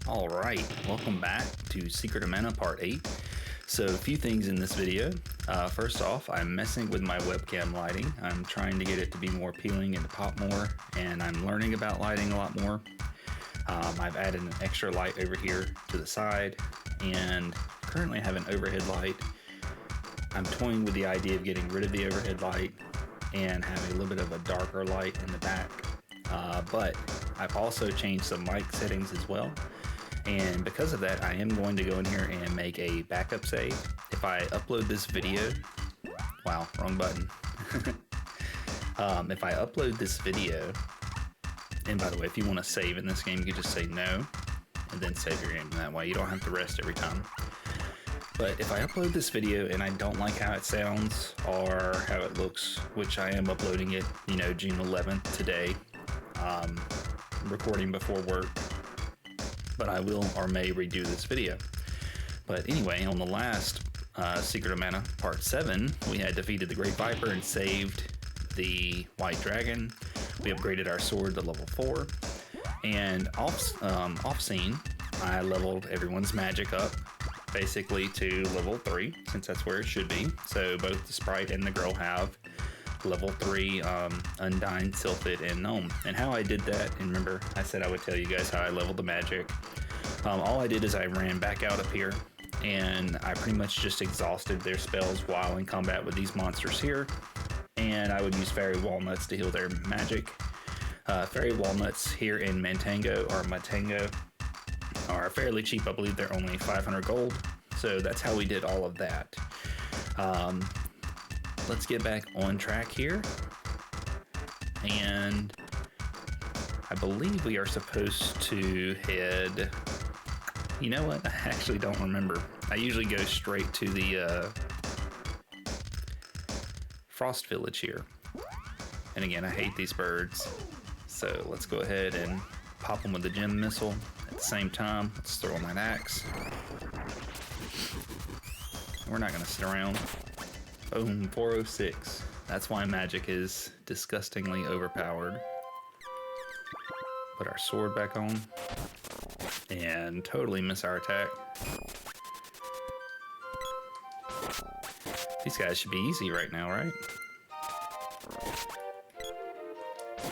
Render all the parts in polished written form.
Alright, welcome back to Secret of Mana Part 8. So a few things in this video. First off, I'm messing with my webcam lighting. I'm trying to get it to be more appealing and to pop more, and I'm learning about lighting a lot more. I've added an extra light over here to the side, and currently I have an overhead light. I'm toying with the idea of getting rid of the overhead light and having a little bit of a darker light in the back. But I've also changed some mic settings as well. And because of that, I am going to go in here and make a backup save. If I upload this video, wow, wrong button. If I upload this video, and by the way, if you want to save in this game, you can just say no, and then save your game. That way you don't have to rest every time. But if I upload this video and I don't like how it sounds or how it looks, which I am uploading it, June 11th today, recording before work, but I will or may redo this video. But anyway, on the last Secret of Mana Part 7, we had defeated the Great Viper and saved the White Dragon. We upgraded our sword to level 4, and off scene, I leveled everyone's magic up, basically to level 3, since that's where it should be. So both the sprite and the girl have level 3 Undyne, Sylphid, and Gnome. And how I did that, and remember I said I would tell you guys how I leveled the magic. All I did is I ran back out up here, and I pretty much just exhausted their spells while in combat with these monsters here. And I would use Fairy Walnuts to heal their magic. Fairy Walnuts here in Matango are fairly cheap. I believe they're only 500 gold. So that's how we did all of that. Let's get back on track here. And I believe we are supposed to head... You know what? I actually don't remember. I usually go straight to the Frost Village here. And again, I hate these birds. So let's go ahead and pop them with the gem missile. At the same time, let's throw on that axe. We're not going to sit around. Boom, 406. That's why magic is disgustingly overpowered. Put our sword back on. And totally miss our attack. These guys should be easy right now, right?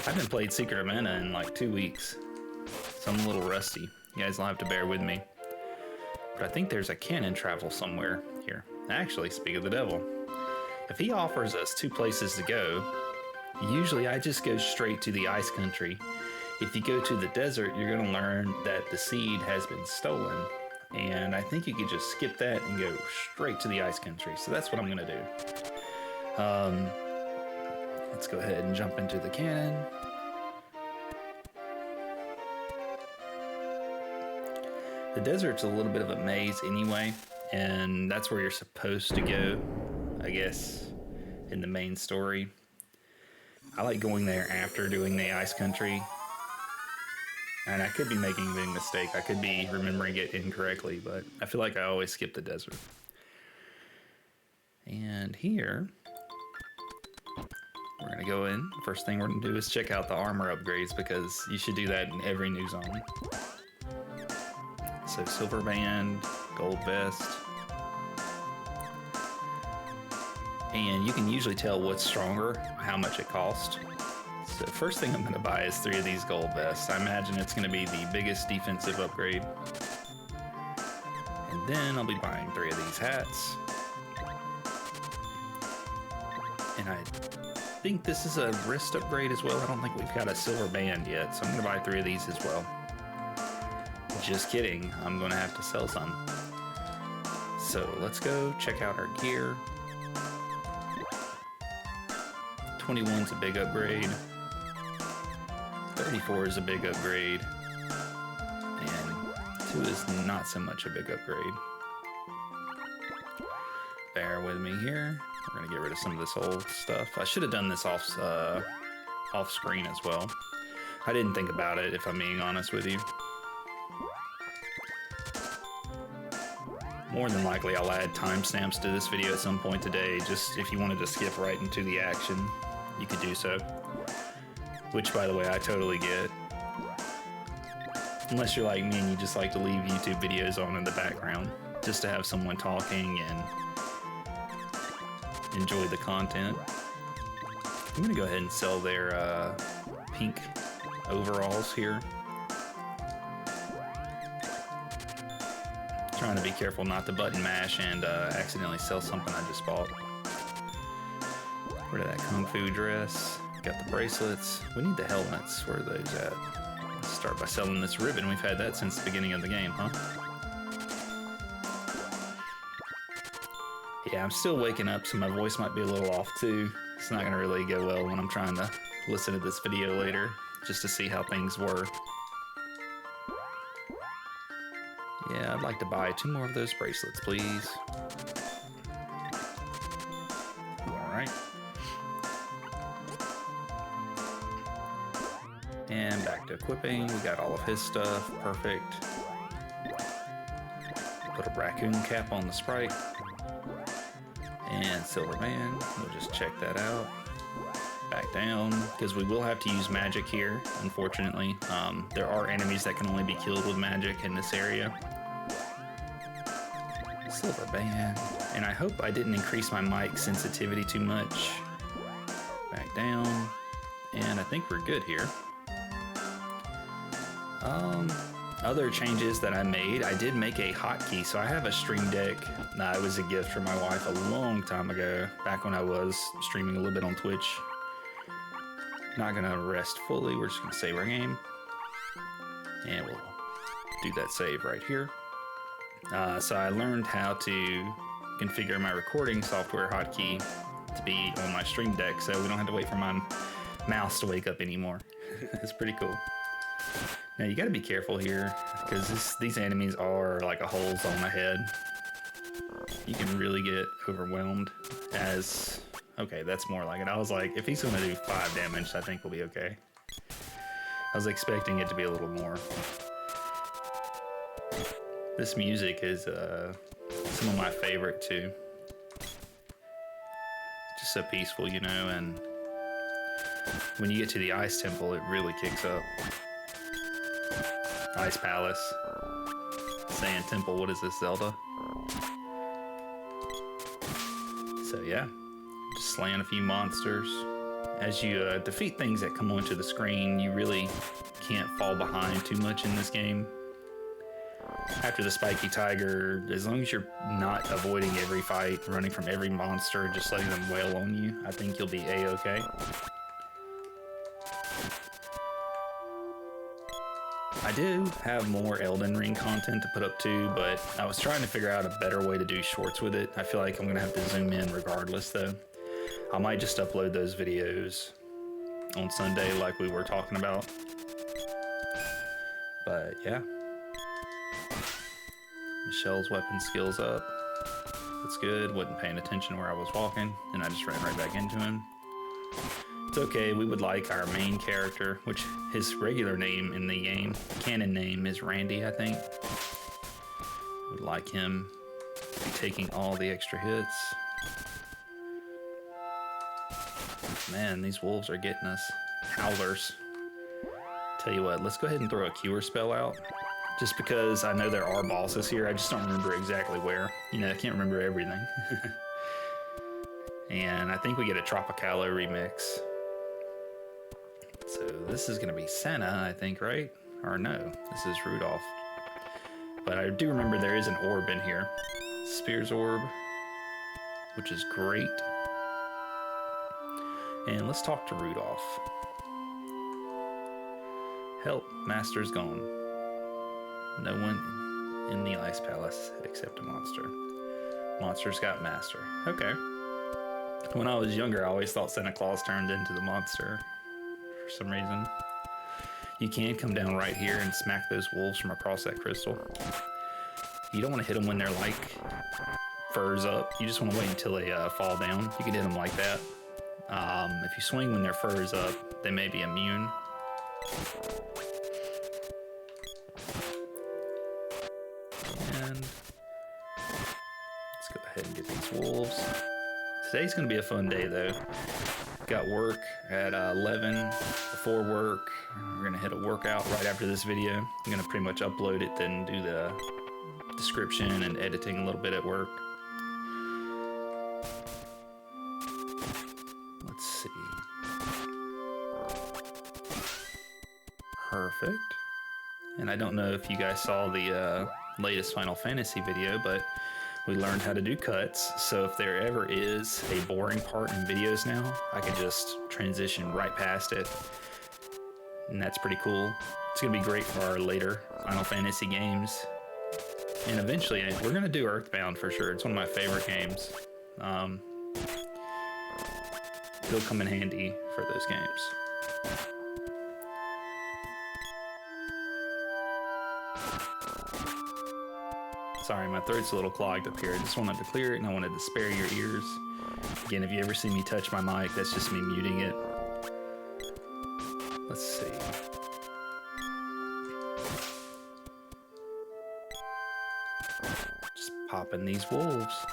I haven't played Secret of Mana in like 2 weeks, so I'm a little rusty. You guys will have to bear with me. But I think there's a cannon travel somewhere here. Actually, speak of the devil. If he offers us 2 places to go, usually I just go straight to the ice country. If you go to the desert, you're going to learn that the seed has been stolen. And I think you could just skip that and go straight to the ice country. So that's what I'm going to do. Let's go ahead and jump into the cannon. The desert's a little bit of a maze anyway, and that's where you're supposed to go, I guess, in the main story. I like going there after doing the ice country. And I could be making a big mistake. I could be remembering it incorrectly, but I feel like I always skip the desert. And here, we're going to go in. First thing we're going to do is check out the armor upgrades, because you should do that in every new zone. So silver band, gold vest. And you can usually tell what's stronger, how much it costs. So first thing I'm going to buy is 3 of these gold vests. I imagine it's going to be the biggest defensive upgrade. And then I'll be buying 3 of these hats. And I think this is a wrist upgrade as well. I don't think we've got a silver band yet, so I'm going to buy 3 of these as well. Just kidding, I'm going to have to sell some. So let's go check out our gear. 21's a big upgrade. 34 is a big upgrade, and 2 is not so much a big upgrade. Bear with me here. We're going to get rid of some of this old stuff. I should have done this off screen as well. I didn't think about it, if I'm being honest with you. More than likely, I'll add timestamps to this video at some point today, just if you wanted to skip right into the action, you could do so. Which, by the way, I totally get. Unless you're like me and you just like to leave YouTube videos on in the background just to have someone talking and enjoy the content. I'm gonna go ahead and sell their pink overalls here. Trying to be careful not to button mash and accidentally sell something I just bought. Rid of that kung fu dress. Got the bracelets. We need the helmets. Where are those at? Let's start by selling this ribbon. We've had that since the beginning of the game, huh? Yeah, I'm still waking up, so my voice might be a little off too. It's not gonna really go well when I'm trying to listen to this video later, just to see how things were. Yeah, I'd like to buy 2 more of those bracelets, please. Alright. And back to equipping. We got all of his stuff. Perfect. Put a raccoon cap on the sprite. And silver man. We'll just check that out. Back down, because we will have to use magic here, unfortunately. There are enemies that can only be killed with magic in this area. Silver band. And I hope I didn't increase my mic sensitivity too much. Back down. And I think we're good here. Other changes that I made, I did make a hotkey. So I have a Stream Deck. It was a gift from my wife a long time ago, back when I was streaming a little bit on Twitch. Not gonna rest fully, we're just gonna save our game. And we'll do that save right here. So I learned how to configure my recording software hotkey to be on my Stream Deck, so we don't have to wait for my mouse to wake up anymore. It's pretty cool. Now you gotta be careful here, because these enemies are like a holes on my head. You can really get overwhelmed as... Okay, that's more like it. I was like, if he's gonna do 5 damage, I think we'll be okay. I was expecting it to be a little more. This music is some of my favorite too. Just so peaceful, you know, and when you get to the Ice Temple, it really kicks up. Ice Palace. Sand Temple, what is this, Zelda? So yeah, just slaying a few monsters. As you defeat things that come onto the screen, you really can't fall behind too much in this game. After the Spiky Tiger, as long as you're not avoiding every fight, running from every monster, just letting them wail on you, I think you'll be A-okay. I do have more Elden Ring content to put up too, but I was trying to figure out a better way to do shorts with it. I feel like I'm gonna have to zoom in regardless though. I might just upload those videos on Sunday like we were talking about. But yeah. Michelle's weapon skills up. That's good. Wasn't paying attention where I was walking, and I just ran right back into him. It's okay, we would like our main character, which his regular name in the game, canon name, is Randy, I think. Would like him to be taking all the extra hits. Man, these wolves are getting us. Howlers. Tell you what, let's go ahead and throw a cure spell out. Just because I know there are bosses here, I just don't remember exactly where. You know, I can't remember everything. And I think we get a Tropicallo remix. So this is gonna be Santa, I think, right? Or no, this is Rudolph. But I do remember there is an orb in here. Spears orb, which is great. And let's talk to Rudolph. Help, Master's gone. No one in the Ice Palace except a monster. Monster's got Master. Okay. When I was younger, I always thought Santa Claus turned into the monster for some reason. You can come down right here and smack those wolves from across that crystal. You don't want to hit them when they're like furs up. You just want to wait until they fall down. You can hit them like that. If you swing when their fur is up, they may be immune. And let's go ahead and get these wolves. Today's going to be a fun day though, got work at 11. Before work, we're gonna hit a workout right after this video. I'm gonna pretty much upload it, then do the description and editing a little bit at work. Let's see. Perfect. And I don't know if you guys saw the latest Final Fantasy video, but we learned how to do cuts. So if there ever is a boring part in videos now, I can just transition right past it. And that's pretty cool. It's gonna be great for our later Final Fantasy games. And eventually, we're gonna do Earthbound for sure. It's one of my favorite games. It'll come in handy for those games. Sorry, my throat's a little clogged up here. I just wanted to clear it and I wanted to spare your ears. Again, if you ever see me touch my mic, that's just me muting it. Let's see. Just popping these wolves.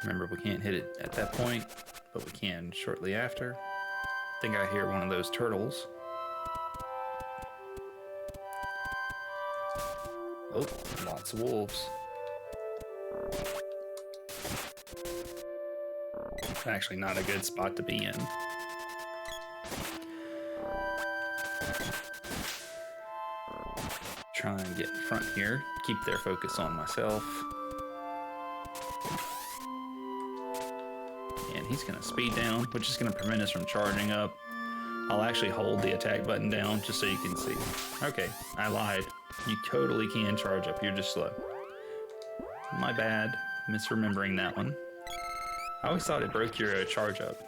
Remember, we can't hit it at that point, but we can shortly after. I think I hear one of those turtles. Oh, lots of wolves. Actually, not a good spot to be in. Try and get in front here. Keep their focus on myself. And he's gonna speed down, which is gonna prevent us from charging up. I'll actually hold the attack button down just so you can see. Okay, I lied. You totally can charge up, you're just slow. My bad, misremembering that one. I always thought it broke your charge up.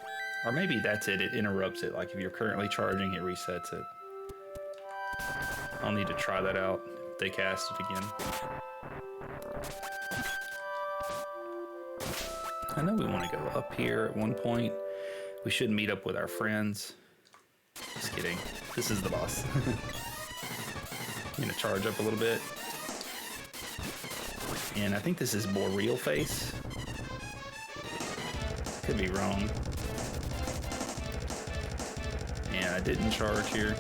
Or maybe that's it interrupts it. Like if you're currently charging, it resets it. I'll need to try that out if they cast it again. I know we want to go up here at one point. We should meet up with our friends. Just kidding. This is the boss. I'm gonna charge up a little bit. And I think this is Boreal Face. Could be wrong. And I didn't charge here.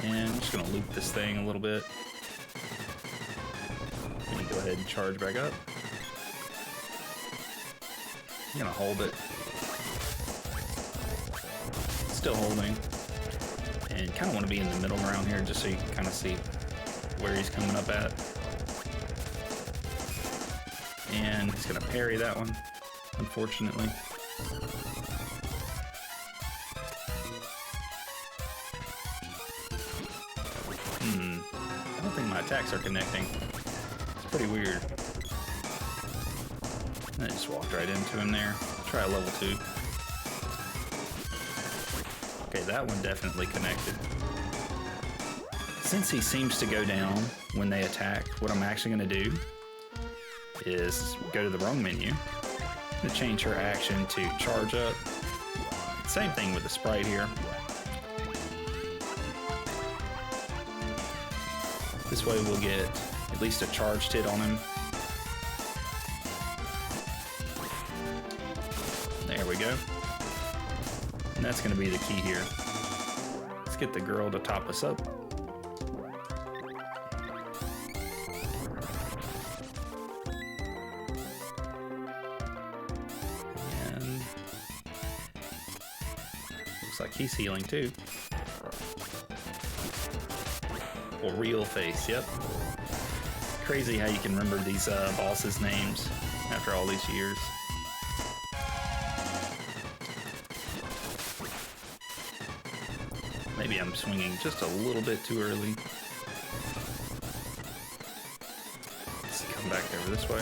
And I'm just gonna loop this thing a little bit. Let me go ahead and charge back up. I'm gonna hold it. Still holding. And kind of want to be in the middle ground here just so you can kind of see where he's coming up at. And he's gonna parry that one, unfortunately. I don't think my attacks are connecting. It's pretty weird. I just walked right into him there. Try a level 2. Okay, that one definitely connected. Since he seems to go down when they attack, what I'm actually gonna do is go to the wrong menu. I'm gonna change her action to charge up. Same thing with the sprite here. This way we'll get at least a charged hit on him. There we go. And that's gonna be the key here. Let's get the girl to top us up. And looks like he's healing too. Boreal Face, yep. Crazy how you can remember these bosses' names after all these years. Maybe I'm swinging just a little bit too early. Let's come back over this way.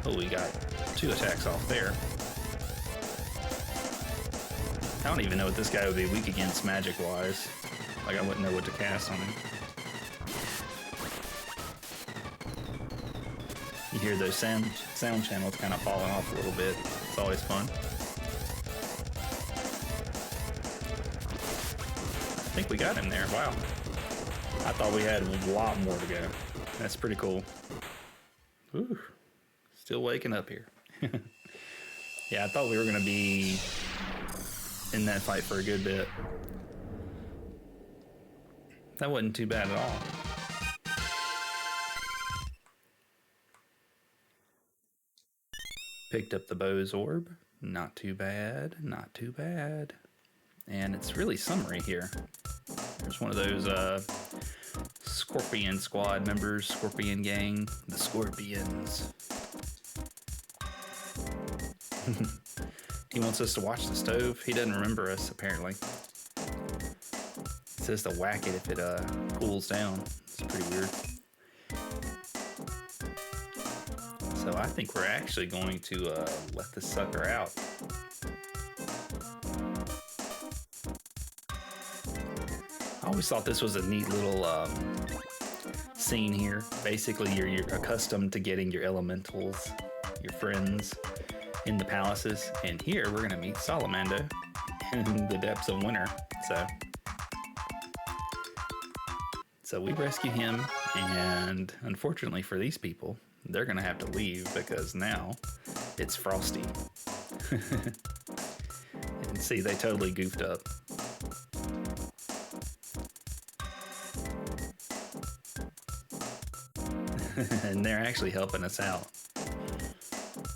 Oh, we got 2 attacks off there. I don't even know what this guy would be weak against magic-wise. Like, I wouldn't know what to cast on him. You hear those sound channels kind of falling off a little bit. It's always fun. I think we got him there. Wow. I thought we had a lot more to go. That's pretty cool. Ooh, still waking up here. Yeah, I thought we were gonna be in that fight for a good bit. That wasn't too bad at all. Picked up the Bow's Orb. Not too bad, not too bad. And it's really summery here. There's one of those Scorpion Squad members, Scorpion Gang, the Scorpions. He wants us to watch the stove. He doesn't remember us, apparently. It says to whack it if it cools down. It's pretty weird. So I think we're actually going to let this sucker out. I always thought this was a neat little scene here. Basically, you're accustomed to getting your elementals, your friends, in the palaces, and here we're gonna meet Salamando in the depths of winter. So we rescue him, and unfortunately for these people, they're gonna have to leave because now it's frosty. And see, they totally goofed up. And they're actually helping us out.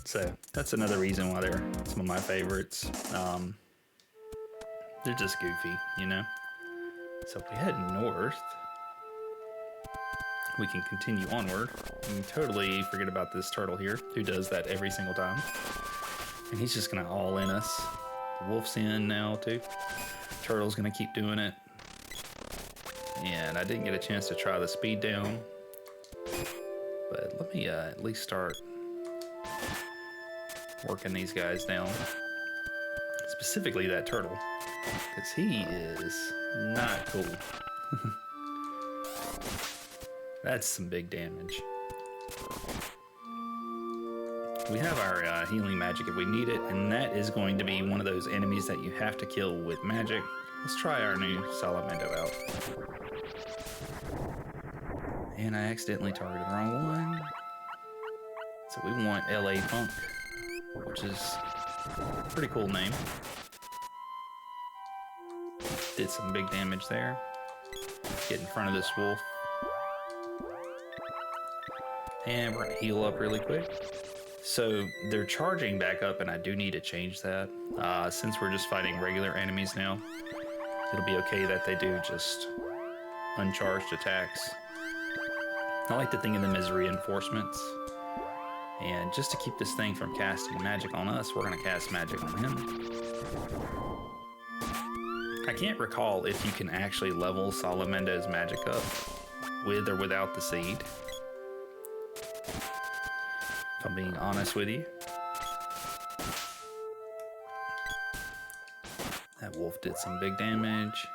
So that's another reason why they're some of my favorites. They're just goofy, you know? So if we head north, we can continue onward. We can totally forget about this turtle here, who does that every single time. And he's just gonna all in us. The wolf's in now too. Turtle's gonna keep doing it. And I didn't get a chance to try the speed down. But let me at least start working these guys down. Specifically that turtle, because he is not cool. That's some big damage. We have our healing magic if we need it, and that is going to be one of those enemies that you have to kill with magic. Let's try our new Salamando out. And I accidentally targeted the wrong one. So we want LA Funk, which is a pretty cool name. Did some big damage there. Get in front of this wolf. And we're gonna heal up really quick. So they're charging back up, and I do need to change that. Since we're just fighting regular enemies now, it'll be okay that they do just uncharged attacks. I like to think of them as reinforcements. And just to keep this thing from casting magic on us, we're gonna cast magic on him. I can't recall if you can actually level Salamando's magic up with or without the seed. If I'm being honest with you. That wolf did some big damage.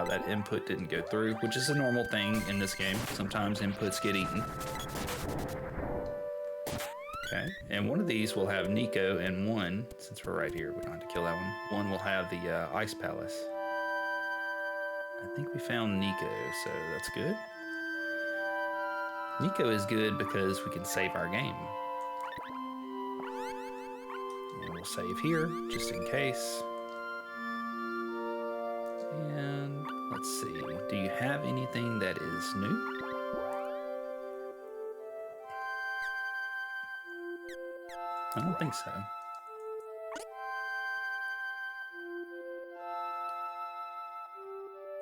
That input didn't go through, which is a normal thing in this game. Sometimes inputs get eaten. Okay, and one of these will have Neko, and one, since we're right here, we don't have to kill that one. One will have the Ice Palace. I think we found Neko, so that's good. Neko is good because we can save our game. And we'll save here, just in case. And let's see, do you have anything that is new? I don't think so.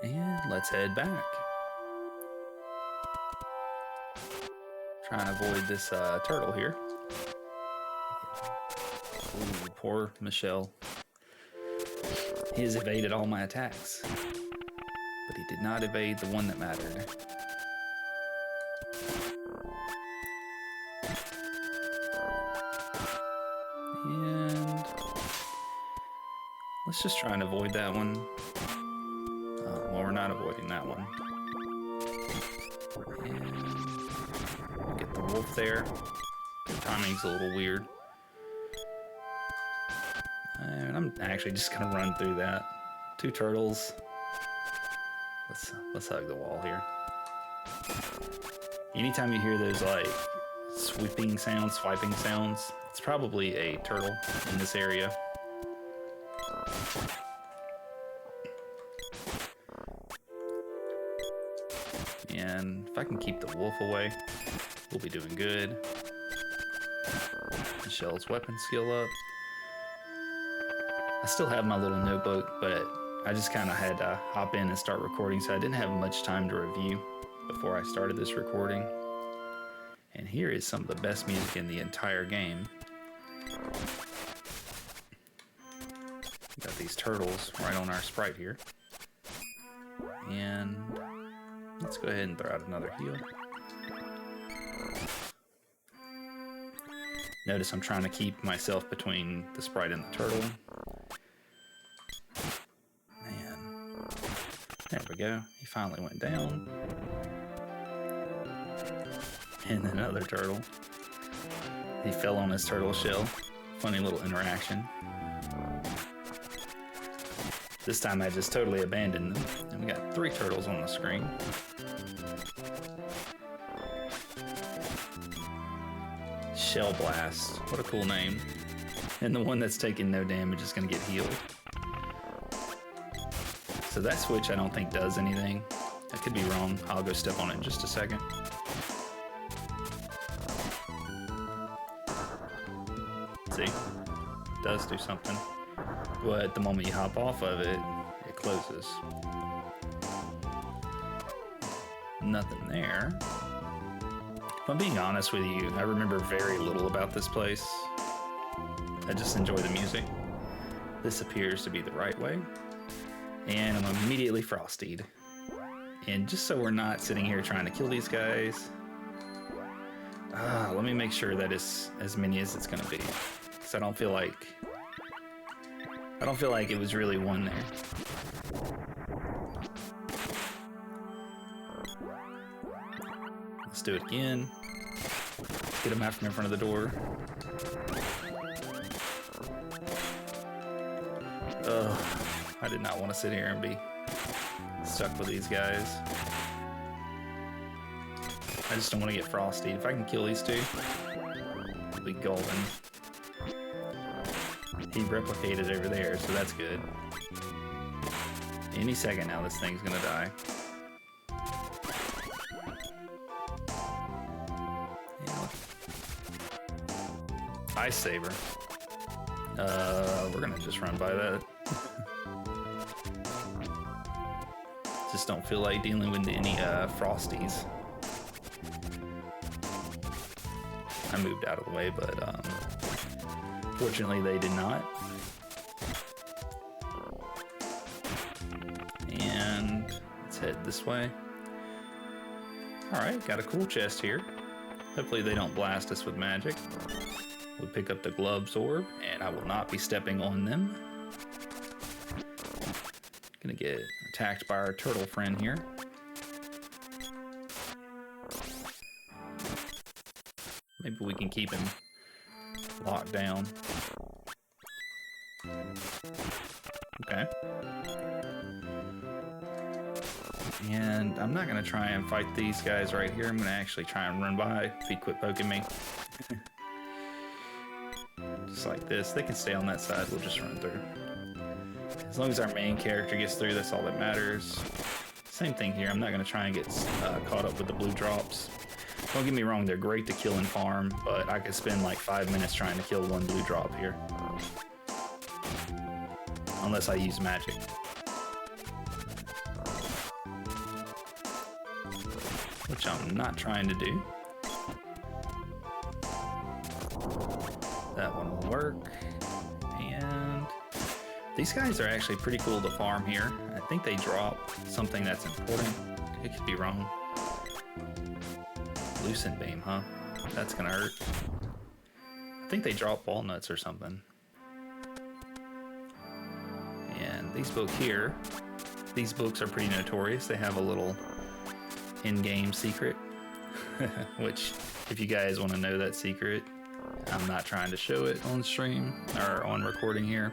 And let's head back. Try and avoid this turtle here. Ooh, poor Michelle. He has evaded all my attacks, but he did not evade the one that mattered. And let's just try and avoid that one. Well, we're not avoiding that one. And get the wolf there. The timing's a little weird. And I'm actually just gonna run through that. 2 turtles. Let's hug the wall here. Anytime you hear those like swiping sounds, it's probably a turtle in this area. And if I can keep the wolf away, we'll be doing good. Michelle's weapon skill up. I still have my little notebook, but I just kind of had to hop in and start recording, so I didn't have much time to review before I started this recording. And here is some of the best music in the entire game. Got these turtles right on our sprite here. And let's go ahead and throw out another heal. Notice I'm trying to keep myself between the sprite and the turtle. Man. There we go. He finally went down. And another turtle. He fell on his turtle shell. Funny little interaction. This time I just totally abandoned them. And we got 3 turtles on the screen. Shell Blast. What a cool name. And the one that's taking no damage is going to get healed. So that switch I don't think does anything. I could be wrong. I'll go step on it in just a second. See? It does do something. But the moment you hop off of it, it closes. Nothing there. If I'm being honest with you, I remember very little about this place. I just enjoy the music. This appears to be the right way. And I'm immediately frosted. And just so we're not sitting here trying to kill these guys, let me make sure that it's as many as it's gonna be. Because I don't feel like it was really one there. Let's do it again. Get him out from in front of the door. Ugh, I did not want to sit here and be stuck with these guys. I just don't want to get frosty. If I can kill these 2, it'll be golden. He replicated over there, so that's good. Any second now, this thing's gonna die. Yeah. Ice Saber. We're gonna just run by that. Just don't feel like dealing with any frosties. I moved out of the way, but fortunately they did not. And let's head this way. Alright, got a cool chest here. Hopefully they don't blast us with magic. We'll pick up the gloves orb, and I will not be stepping on them. Gonna get attacked by our turtle friend here. Maybe we can keep him locked down. Okay. And I'm not gonna try and fight these guys right here. I'm gonna actually try and run by if he quit poking me. Just like this. They can stay on that side. We'll just run through. As long as our main character gets through, that's all that matters. Same thing here. I'm not gonna try and get caught up with the blue drops. Don't get me wrong, they're great to kill and farm, but I could spend like 5 minutes trying to kill one blue drop here. Unless I use magic. Which I'm not trying to do. That one will work. And these guys are actually pretty cool to farm here. I think they drop something that's important. It could be wrong. Lucent beam, huh? That's gonna hurt. I think they drop walnuts or something. And these books here, these books are pretty notorious. They have a little in-game secret, which if you guys want to know that secret, I'm not trying to show it on stream or on recording here.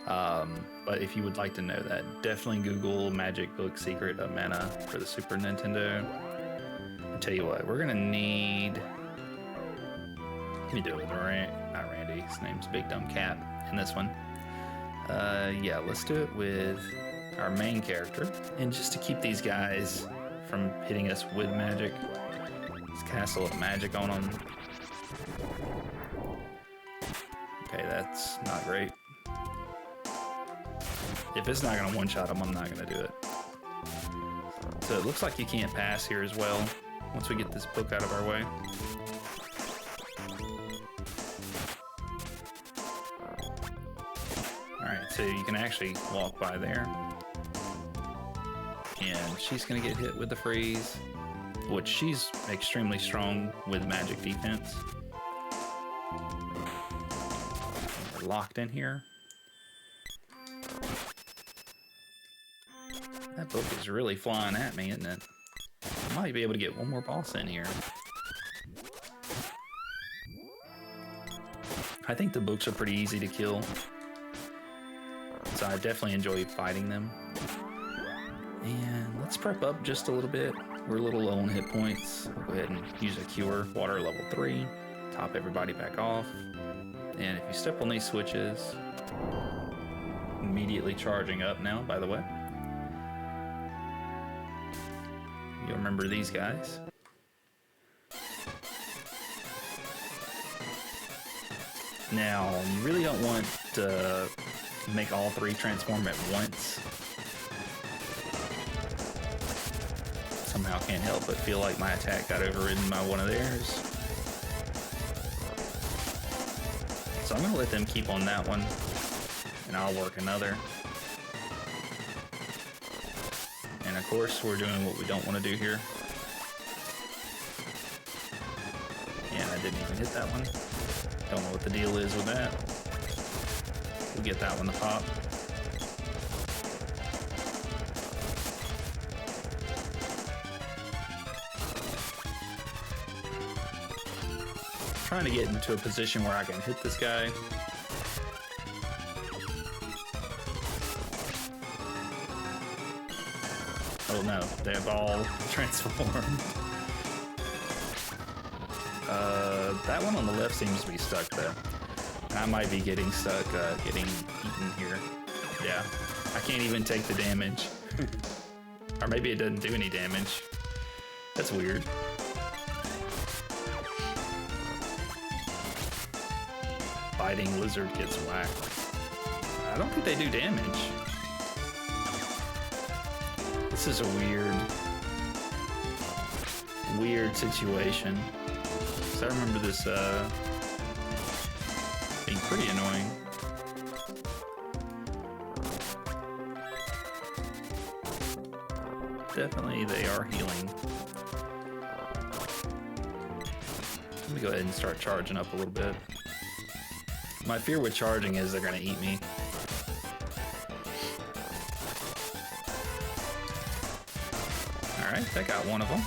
But if you would like to know that, definitely Google Magic Book Secret of Mana for the Super Nintendo. I'll tell you what, we're gonna need. Let me do it with not Randy. His name's Big Dumb Cat in this one. Yeah, let's do it with our main character. And just to keep these guys from hitting us with magic, let's cast a little magic on them. Okay, that's not great. If it's not gonna one-shot them, I'm not gonna do it. So it looks like you can't pass here as well, once we get this book out of our way. Alright, so you can actually walk by there. And she's gonna get hit with the freeze, which she's extremely strong with magic defense. We're locked in here. That book is really flying at me, isn't it? I might be able to get one more boss in here. I think the books are pretty easy to kill, so I definitely enjoy fighting them. And let's prep up just a little bit. We're a little low on hit points. We'll go ahead and use a cure, water level 3, top everybody back off. And if you step on these switches, immediately charging up now, by the way. You'll remember these guys. Now, you really don't want to make all 3 transform at once. Somehow can't help but feel like my attack got overridden by one of theirs. So I'm gonna let them keep on that one, and I'll work another. And of course, we're doing what we don't want to do here. And I didn't even hit that one. Don't know what the deal is with that. We'll get that one to pop. Trying to get into a position where I can hit this guy. Oh no, they have all transformed. That one on the left seems to be stuck though. I might be getting stuck, getting eaten here. Yeah, I can't even take the damage. Or maybe it doesn't do any damage. That's weird. Biting lizard gets whacked. I don't think they do damage. This is a weird situation. So I remember this being pretty annoying. Definitely they are healing. Let me go ahead and start charging up a little bit. My fear with charging is they're gonna eat me. Alright, that got one of them.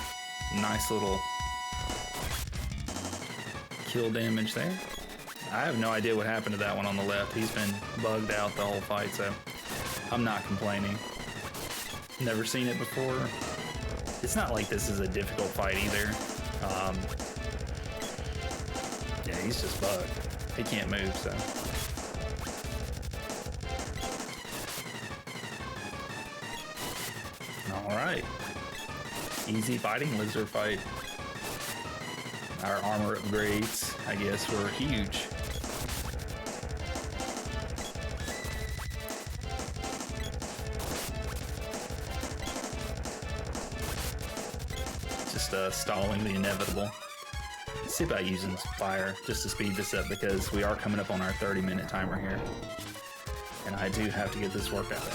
Nice little kill damage there. I have no idea what happened to that one on the left. He's been bugged out the whole fight, so I'm not complaining. Never seen it before. It's not like this is a difficult fight either. Yeah, he's just bugged. He can't move, so. Alright. Easy fighting lizard fight. Our armor upgrades, I guess, were huge. Just stalling the inevitable. Let's see about using fire just to speed this up because we are coming up on our 30-minute timer here. And I do have to get this workout in.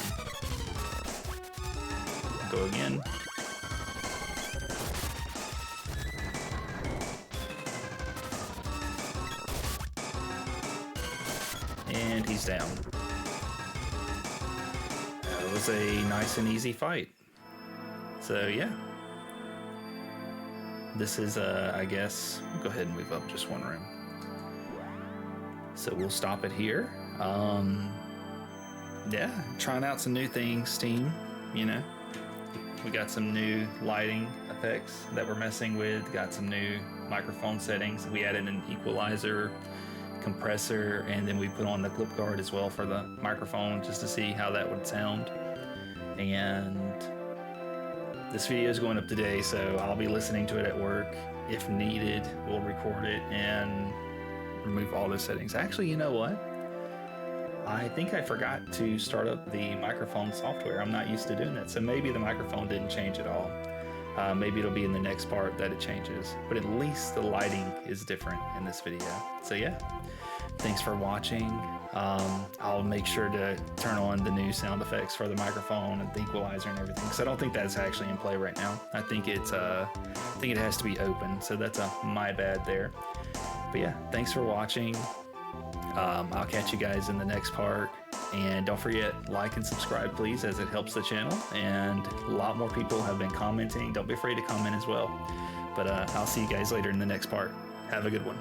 Go again. And he's down. That was a nice and easy fight. So yeah. This is, I guess, we'll go ahead and move up just one room. So we'll stop it here. yeah, trying out some new things, team. You know, we got some new lighting effects that we're messing with. Got some new microphone settings. We added an equalizer, compressor, and then we put on the clip guard as well for the microphone just to see how that would sound. And this video is going up today, so I'll be listening to it at work. If needed, we'll record it and remove all the settings. Actually, you know what? I think I forgot to start up the microphone software. I'm not used to doing that, so maybe the microphone didn't change at all. Maybe it'll be in the next part that it changes, but at least the lighting is different in this video. So yeah, thanks for watching. I'll make sure to turn on the new sound effects for the microphone and the equalizer and everything, because I don't think that's actually in play right now. I think it has to be open, so that's my bad there. But yeah, thanks for watching. I'll catch you guys in the next part, and don't forget, like and subscribe please, as it helps the channel, and a lot more people have been commenting. Don't be afraid to comment as well. But I'll see you guys later in the next part. Have a good one.